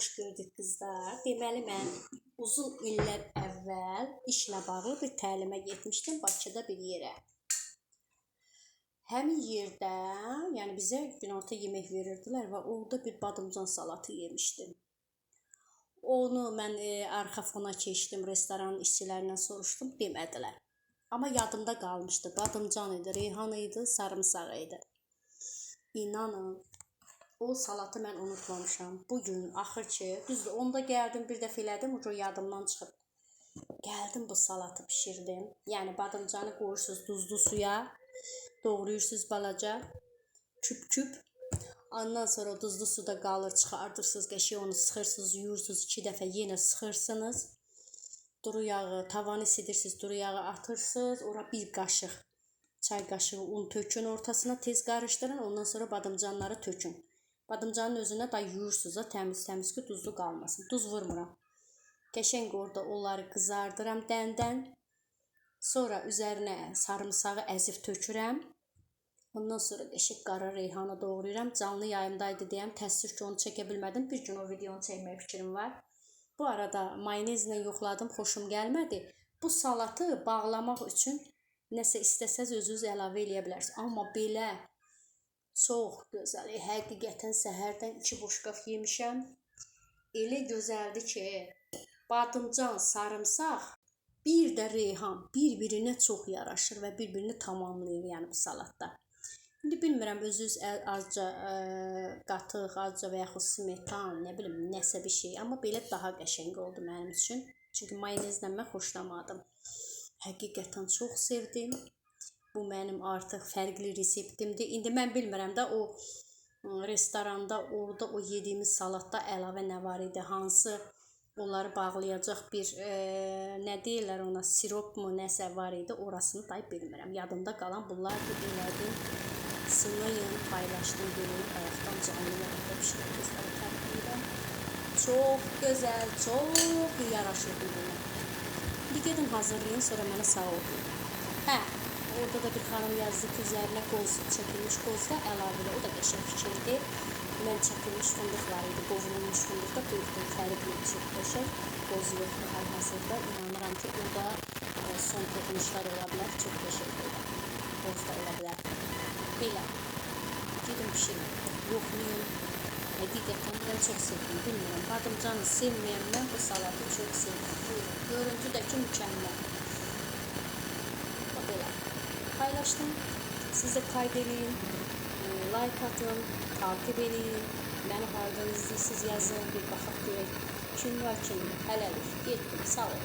Xoş gördük qızlar. Deməli mən uzun illər əvvəl işlə bağlı bir təlimə getmişdim Bakıda bir yerə. Həmin yerdə, yəni bizə günorta yemək verirdilər və orada bir badımcan salatı yemişdim. Onu mən arxa fona keçdim, restoranın işçilərindən soruşdum, demədilər. Amma yadımda qalmışdı. Badımcan idi, reyhan idi, sarımsaq idi. İnanın, o salatı mən unutmamışam. Bugün axır ki, düzdür, onda gəldim, bir dəfə elədim, o yadımdan çıxıb. Gəldim bu salatı pişirdim. Yəni badımcanı qoyursunuz duzlu suya, doğrayırsınız balaca, küp-küp. Ondan sonra duzlu suda qalır, çıxardırsınız, qəşəng onu sıxırsınız, yuyursunuz, 2 dəfə yenə sıxırsınız. Duru yağı, tavanı isidirsiniz, duru yağı atırsınız, ora bir qaşıq, çay qaşığı un tökün ortasına, tez qarışdırın, ondan sonra badımcanları tökün. Badımcanın özünə da yuyursunuz da təmiz-təmiz ki, duzlu qalmasın. Duz vurmuram. Qəşəng orada onları qızardıram dəndən. Sonra üzərinə sarımsağı əzib tökürəm. Ondan sonra qəşəng qara reyhanı doğrayıram. Canlı yayımdaydı deyəm, təəssüf ki, onu çəkə bilmədim. Bir gün o videonu çəkmək fikrim var. Bu arada mayonezlə yoxladım, xoşum gəlmədi. Bu salatı bağlamaq üçün nəsə istəsəz özünüz əlavə eləyə bilərsiniz. Amma belə çox gözəl. Həqiqətən səhərdən 2 boşqaf yemişəm. Elə gözəldir ki, badımcan, sarımsaq, bir də reyhan bir-birinə çox yaraşır və bir-birini tamamlayır yəni bu salatda. İndi bilmirəm, özünüz azca qatıq, azca və yaxud smetan, nə bilim, nəsə bir şey. Amma belə daha qəşəng oldu mənim üçün. Çünki mayonezlə mən xoşlamadım. Həqiqətən çox sevdim. Bu mənim artıq fərqli reseptimdir. İndi mən bilmirəm də o restoranda, orada o yediyimiz salatda əlavə nə var idi, hansı onları bağlayacaq bir, nə deyirlər ona, sirop mu, nəsə var idi, orasını da bilmirəm. Yadımda qalan bunlardır, elədim, sınayın, paylaşdım, görün, ayaqdan canlı yanında pişirib qızları tərqləyirəm. Çox gözəl, çox yaraşır buna. İndi gedin hazırlayın, sonra mənə sağ olun. Hə, orada da bir xanım yazdı ki, üzərinə qoz, çəkilmiş qozda əlavələ, o da qəşəng fikirdir. Mən çəkilmiş fındıq var idi, qovulmuş fındıqda döydüm, fərqli, çox qəşəng. Qoz yoxdur hal-hazırda, inanıram ki, o da son toxunuşlar ola bilər, çox qəşəng olar. Qoz da ola bilər. Belə, gedin pişirin, yoxlayın. Həqiqətən mən çox sevdim, bilmirəm. Badımcanı sevməyəm, mən bu salatı çox sevdim. Buyurun, görüntü də ki, mükəmməl. Belə, paylaşdım, siz də kayd edin, like atın, takip edin, məni hardan izləyirsiniz yazın, bir baxaq görək. Kim var, kim? Hələlik, getdim, sağ olun.